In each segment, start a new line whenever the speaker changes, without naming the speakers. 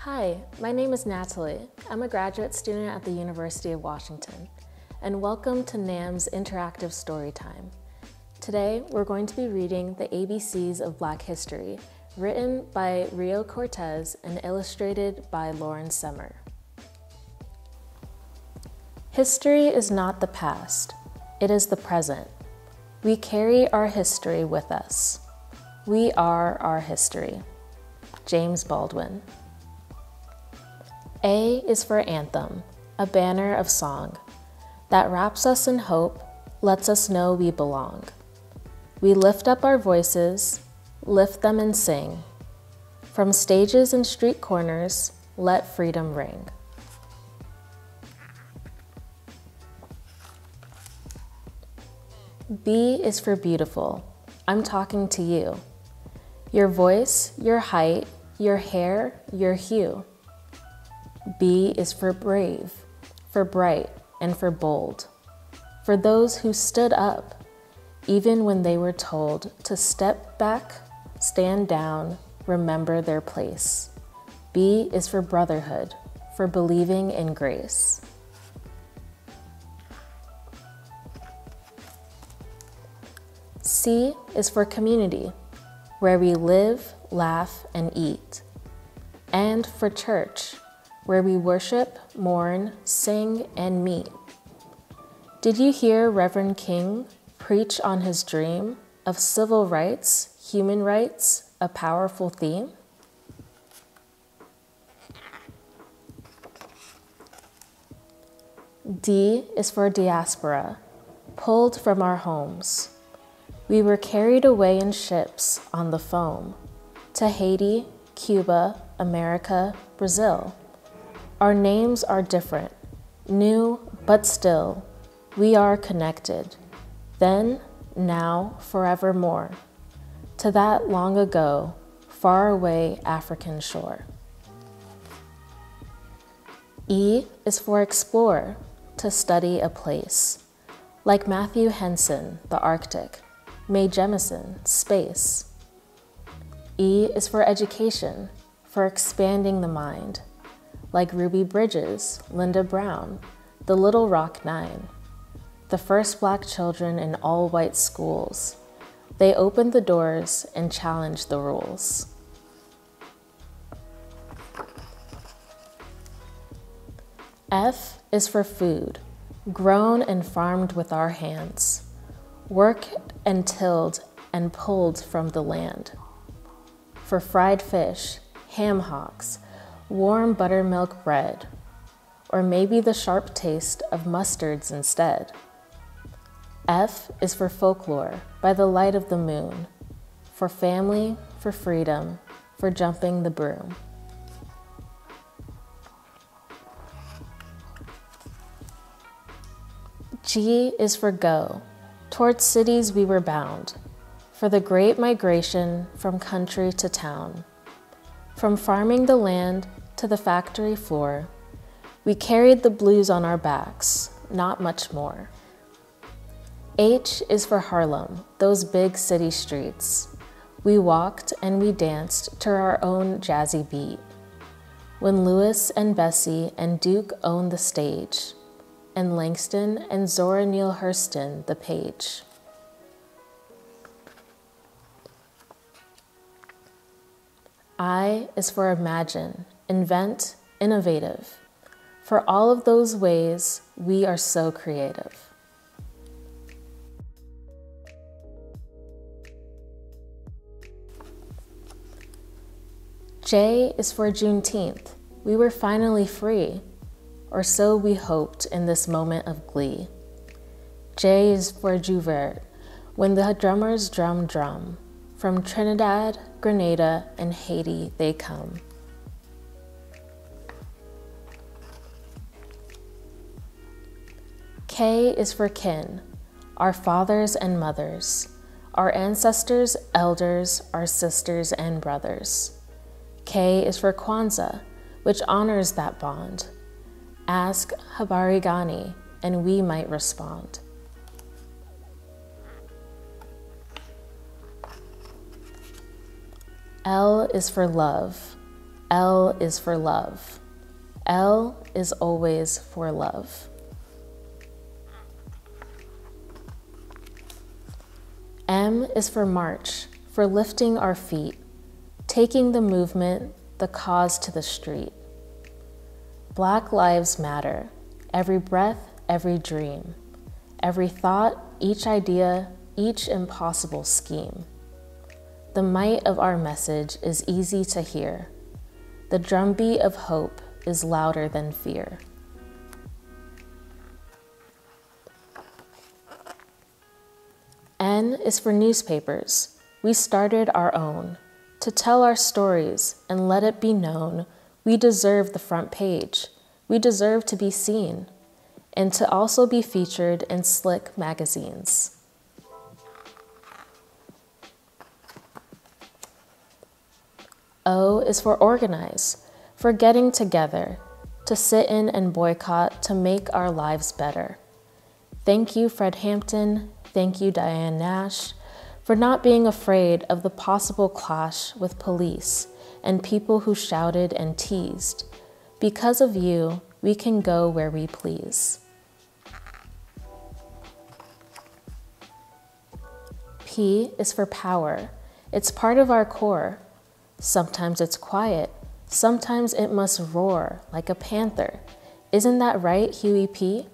Hi, my name is Natalie. I'm a graduate student at the University of Washington, and welcome to NAAM's Interactive Storytime. Today, we're going to be reading The ABCs of Black History, written by Rio Cortez and illustrated by Lauren Semmer. History is not the past, it is the present. We carry our history with us. We are our history. James Baldwin. A is for anthem, a banner of song that wraps us in hope, lets us know we belong. We lift up our voices, lift them and sing. From stages and street corners, let freedom ring. B is for beautiful. I'm talking to you. Your voice, your height, your hair, your hue. B is for brave, for bright, and for bold. For those who stood up, even when they were told to step back, stand down, remember their place. B is for brotherhood, for believing in grace. C is for community, where we live, laugh, and eat. And for church, where we worship, mourn, sing, and meet. Did you hear Reverend King preach on his dream of civil rights, human rights, a powerful theme? D is for diaspora, pulled from our homes. We were carried away in ships on the foam to Haiti, Cuba, America, Brazil. Our names are different, new, but still, we are connected. Then, now, forevermore, to that long ago, far away African shore. E is for explore, to study a place, like Matthew Henson, the Arctic, Mae Jemison, space. E is for education, for expanding the mind, like Ruby Bridges, Linda Brown, the Little Rock Nine, the first Black children in all-white schools. They opened the doors and challenged the rules. F is for food, grown and farmed with our hands, worked and tilled and pulled from the land. For fried fish, ham hocks, warm buttermilk bread, or maybe the sharp taste of mustards instead. F is for folklore by the light of the moon, for family, for freedom, for jumping the broom. G is for go, towards cities we were bound, for the great migration from country to town. From farming the land to the factory floor, we carried the blues on our backs, not much more. H is for Harlem, those big city streets. We walked and we danced to our own jazzy beat. When Lewis and Bessie and Duke owned the stage, and Langston and Zora Neale Hurston the page. I is for imagine, invent, innovative. For all of those ways, we are so creative. J is for Juneteenth. We were finally free, or so we hoped in this moment of glee. J is for Jouvert, when the drummers drum drum. From Trinidad, Grenada, and Haiti they come. K is for kin, our fathers and mothers, our ancestors, elders, our sisters and brothers. K is for Kwanzaa, which honors that bond. Ask Habari Gani, and we might respond. L is for love, L is for love. L is always for love. M is for march, for lifting our feet, taking the movement, the cause to the street. Black lives matter, every breath, every dream, every thought, each idea, each impossible scheme. The might of our message is easy to hear. The drumbeat of hope is louder than fear. N is for newspapers. We started our own, to tell our stories and let it be known we deserve the front page. We deserve to be seen, and to also be featured in slick magazines. O is for organize, for getting together, to sit in and boycott to make our lives better. Thank you, Fred Hampton. Thank you, Diane Nash, for not being afraid of the possible clash with police and people who shouted and teased. Because of you, we can go where we please. P is for power. It's part of our core. Sometimes it's quiet. Sometimes it must roar like a panther. Isn't that right, Huey P?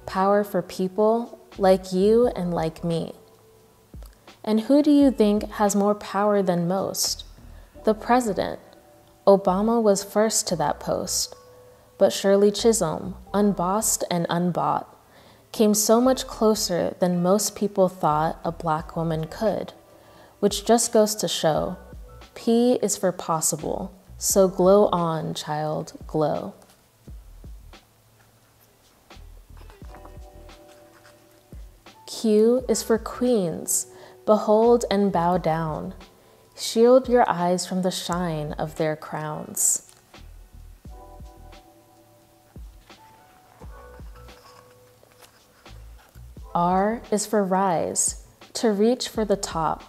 Power for people like you and like me. And who do you think has more power than most? The president. Obama was first to that post. But Shirley Chisholm, unbossed and unbought, came so much closer than most people thought a Black woman could, which just goes to show, P is for possible, so glow on, child, glow. Q is for queens, behold and bow down. Shield your eyes from the shine of their crowns. R is for rise, to reach for the top,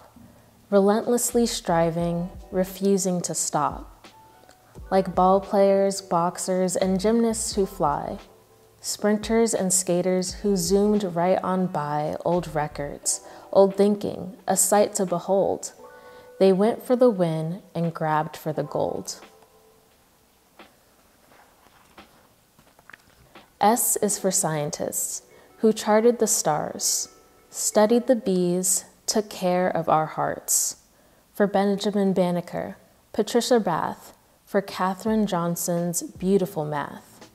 relentlessly striving, refusing to stop. Like ball players, boxers, and gymnasts who fly, sprinters and skaters who zoomed right on by old records, old thinking, a sight to behold. They went for the win and grabbed for the gold. S is for scientists who charted the stars, studied the bees, took care of our hearts. For Benjamin Banneker, Patricia Bath, for Katherine Johnson's beautiful math.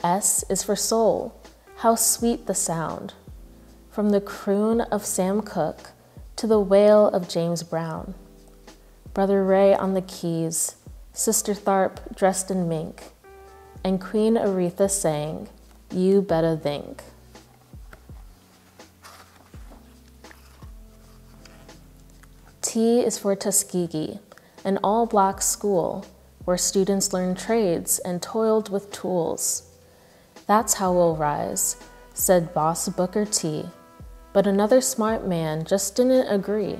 S is for soul, how sweet the sound. From the croon of Sam Cooke to the wail of James Brown. Brother Ray on the keys, Sister Tharp dressed in mink, and Queen Aretha sang, "You Better Think." T is for Tuskegee, an all-Black school where students learned trades and toiled with tools. That's how we'll rise, said Boss Booker T, but another smart man just didn't agree.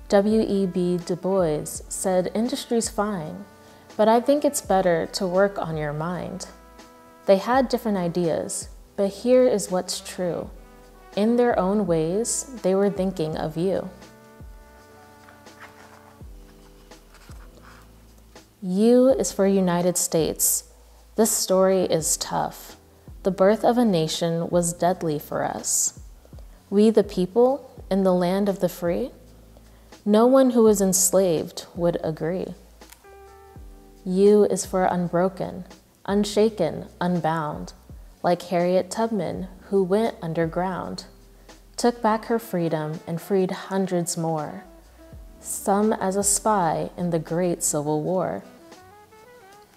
W.E.B. Du Bois said industry's fine, but I think it's better to work on your mind. They had different ideas, but here is what's true. In their own ways, they were thinking of you. U is for United States. This story is tough. The birth of a nation was deadly for us. We the people in the land of the free? No one who was enslaved would agree. U is for unbroken, unshaken, unbound, like Harriet Tubman, who went underground, took back her freedom and freed hundreds more, some as a spy in the Great Civil War.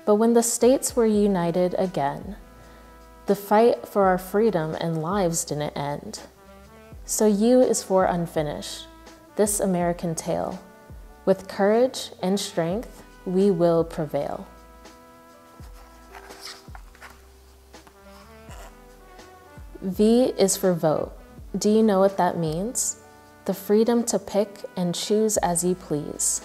But when the states were united again, the fight for our freedom and lives didn't end. So U is for unfinished, this American tale. With courage and strength, we will prevail. V is for vote. Do you know what that means? The freedom to pick and choose as you please.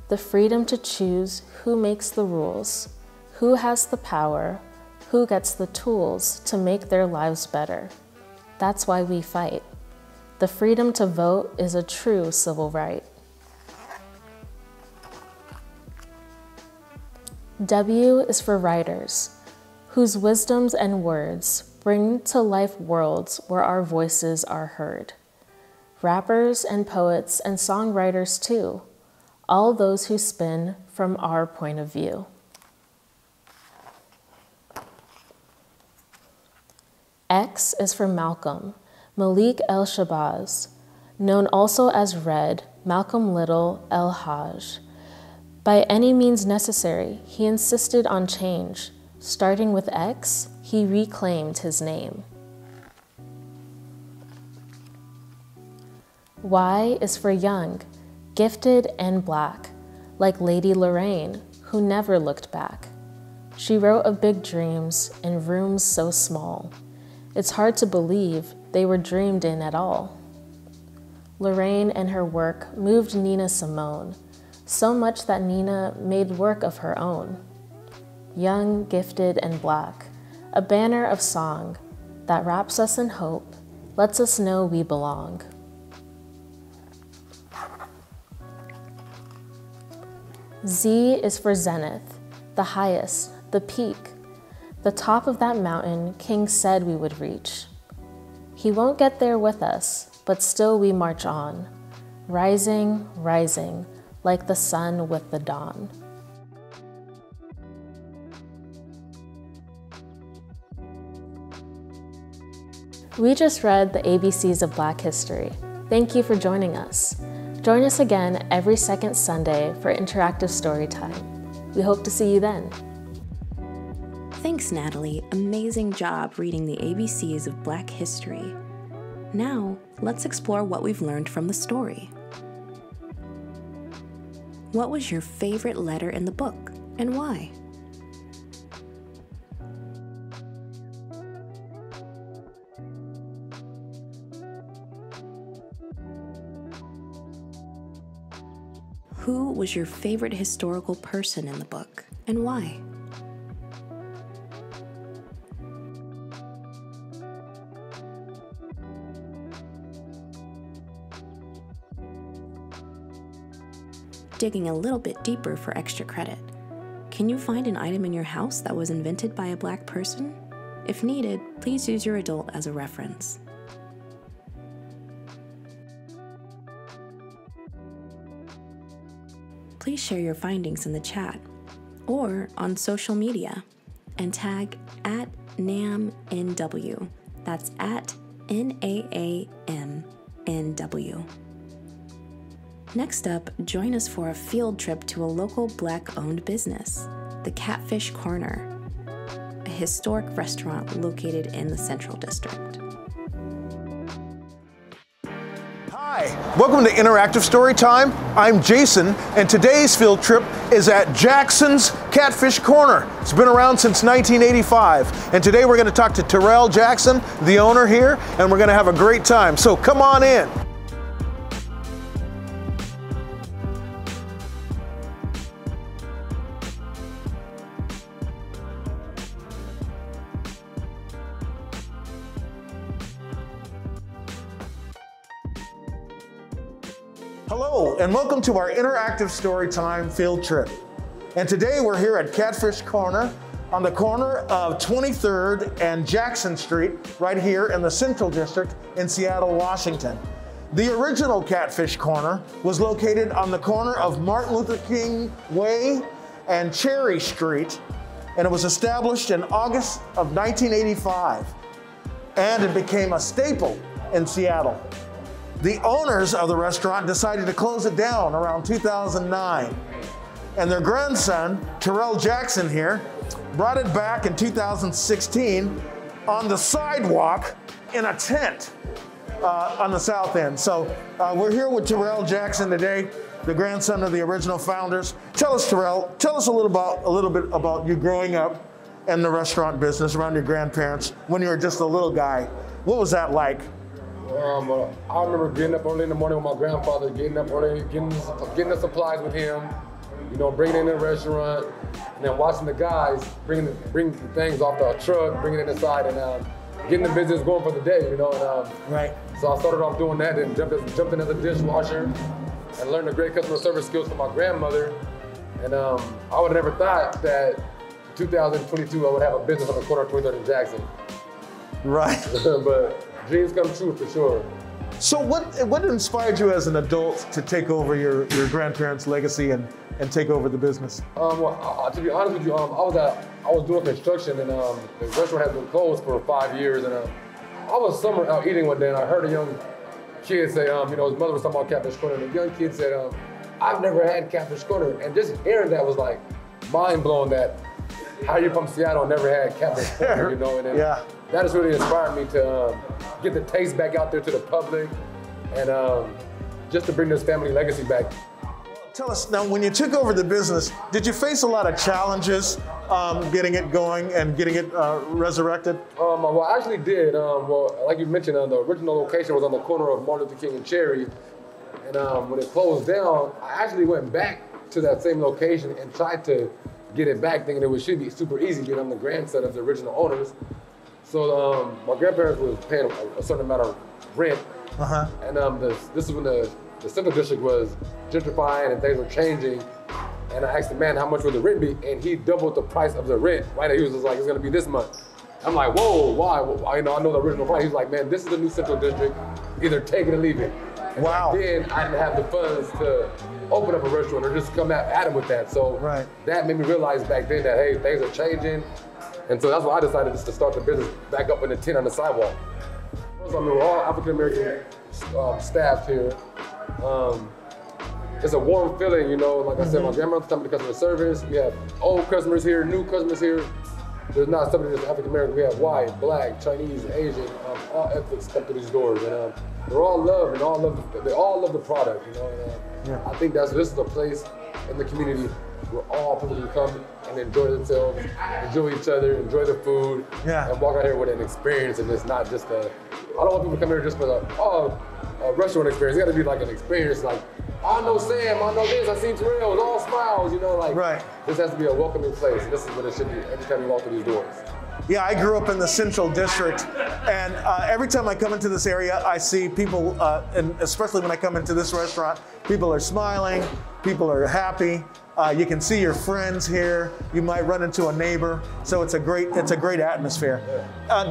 the freedom to choose who makes the rules, who has the power, who gets the tools to make their lives better. That's why we fight. The freedom to vote is a true civil right. W is for writers, whose wisdoms and words bring to life worlds where our voices are heard. Rappers and poets and songwriters too, all those who spin from our point of view. X is for Malcolm, Malik El Shabazz, known also as Red, Malcolm Little El Hajj. By any means necessary, he insisted on change. Starting with X, he reclaimed his name. Y is for young, gifted and black, like Lady Lorraine, who never looked back. She wrote of big dreams in rooms so small. It's hard to believe they were dreamed in at all. Lorraine and her work moved Nina Simone, so much that Nina made work of her own. Young, gifted, and black, a banner of song that wraps us in hope, lets us know we belong. Z is for zenith, the highest, the peak, the top of that mountain King said we would reach. He won't get there with us, but still we march on, rising, rising, like the sun with the dawn. We just read the ABCs of Black history. Thank you for joining us. Join us again every second Sunday for Interactive Storytime. We hope to see you then.
Thanks, Natalie. Amazing job reading the ABCs of Black history. Now, let's explore what we've learned from the story. What was your favorite letter in the book, and why? Who was your favorite historical person in the book, and why? Digging a little bit deeper for extra credit, can you find an item in your house that was invented by a Black person? If needed, please use your adult as a reference. Please share your findings in the chat or on social media and tag @NAAMNW. That's @NAAMNW. Next up, join us for a field trip to a local Black-owned business, the Catfish Corner, a historic restaurant located in the Central District.
Hi, welcome to Interactive Storytime. I'm Jason, and today's field trip is at Jackson's Catfish Corner. It's been around since 1985, and today we're going to talk to Terrell Jackson, the owner here, and we're going to have a great time. So come on in. Hello, and welcome to our Interactive Storytime field trip. And today we're here at Catfish Corner on the corner of 23rd and Jackson Street, right here in the Central District in Seattle, Washington. The original Catfish Corner was located on the corner of Martin Luther King Way and Cherry Street, and it was established in August of 1985, and it became a staple in Seattle. The owners of the restaurant decided to close it down around 2009. And their grandson, Terrell Jackson here, brought it back in 2016 on the sidewalk in a tent on the south end. So we're here with Terrell Jackson today, the grandson of the original founders. Tell us, Terrell, tell us a little bit about you growing up in the restaurant business around your grandparents when you were just a little guy. What was that like?
I remember getting up early in the morning with my grandfather, getting up early, getting the supplies with him, you know, bringing it in the restaurant, and then watching the guys bring the things off the truck, bringing it inside, and getting the business going for the day, you know. And,
right.
So I started off doing that, and jumped in as a dishwasher, and learned the great customer service skills from my grandmother. And I would have never thought that 2022 I would have a business on the corner of 23rd and Jackson.
Right.
But dreams come true for sure.
So what inspired you as an adult to take over your grandparents' legacy and take over the business?
Well, to be honest with you, I was doing construction, and the restaurant has been closed for 5 years. And I was somewhere out eating one day, and I heard a young kid say, you know, his mother was talking about Catfish Corner, and the young kid said, I've never had Catfish Corner. And just hearing that was like mind blowing, that how you from Seattle and never had Catfish Corner, you know? And then that has really inspired me to get the taste back out there to the public, and just to bring this family legacy back.
Tell us, now when you took over the business, did you face a lot of challenges getting it going and getting it resurrected?
Well, I actually did. Well, like you mentioned, the original location was on the corner of Martin Luther King and Cherry. And when it closed down, I actually went back to that same location and tried to get it back, thinking it should be super easy, being I'm the grandson of the original owners. So my grandparents was paying a certain amount of rent. And this is when the Central District was gentrifying and things were changing. And I asked the man how much would the rent be, and he doubled the price of the rent. Right, he was just like, it's gonna be this much. I'm like, whoa, why? Well, you know, I know the original price. He's like, man, this is the new Central District. Either take it or leave it. And
wow.
Then I didn't have the funds to open up a restaurant or just come at him with that. So that made me realize back then that, hey, things are changing. And so that's why I decided just to start the business back up in the tent on the sidewalk. First, I mean, we're all African-American staff here. It's a warm feeling, you know. Like I said, my grandmother's coming to customer service. We have old customers here, new customers here. There's not somebody that's African-American. We have white, black, Chinese, Asian, all ethnics come through these doors. And they're all loved, and they all love the product, you know. And, I think this is a place in the community where all people can come and enjoy themselves, enjoy each other, enjoy the food, and walk out here with an experience. And it's not just I don't want people to come here just for a restaurant experience. It's got to be like an experience, like, I know Sam, I know this, I seen Terrell, it's all smiles, you know, like, this has to be a welcoming place. And this is what it should be every time you walk through these doors.
Yeah, I grew up in the Central District, and every time I come into this area, I see people, and especially when I come into this restaurant, people are smiling, people are happy. You can see your friends here. You might run into a neighbor, so it's a great atmosphere.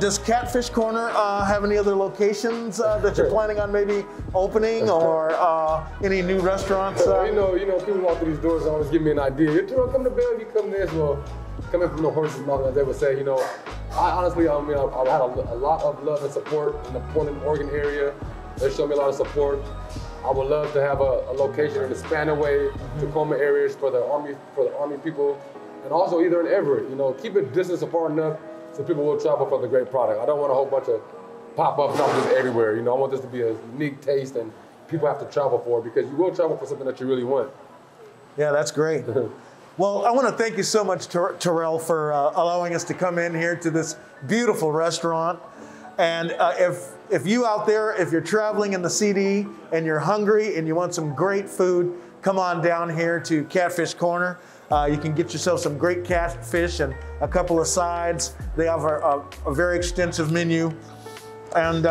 Does Catfish Corner have any other locations that you're planning on maybe opening, or any new restaurants?
You know, people walk through these doors and always give me an idea. You're come to Bellevue, come this. Well, coming from the horse's mouth, as they would say, you know, I honestly, I've had a lot of love and support in the Portland, Oregon area. They show me a lot of support. I would love to have a location in the Spanaway, Tacoma areas for the Army people, and also either in Everett. You know, keep it distance far enough so people will travel for the great product. I don't want a whole bunch of pop-up shops just everywhere. You know, I want this to be a unique taste, and people have to travel for it, because you will travel for something that you really want. Yeah,
that's great. Well, I want to thank you so much, Terrell, for allowing us to come in here to this beautiful restaurant. And if you out there, if you're traveling in the CD and you're hungry and you want some great food, come on down here to Catfish Corner. You can get yourself some great catfish and a couple of sides. They have a very extensive menu. And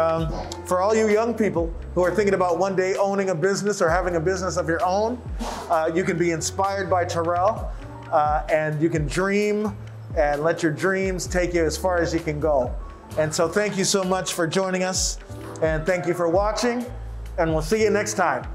for all you young people who are thinking about one day owning a business or having a business of your own, you can be inspired by Terrell, and you can dream and let your dreams take you as far as you can go. And so thank you so much for joining us, and thank you for watching, and we'll see you next time.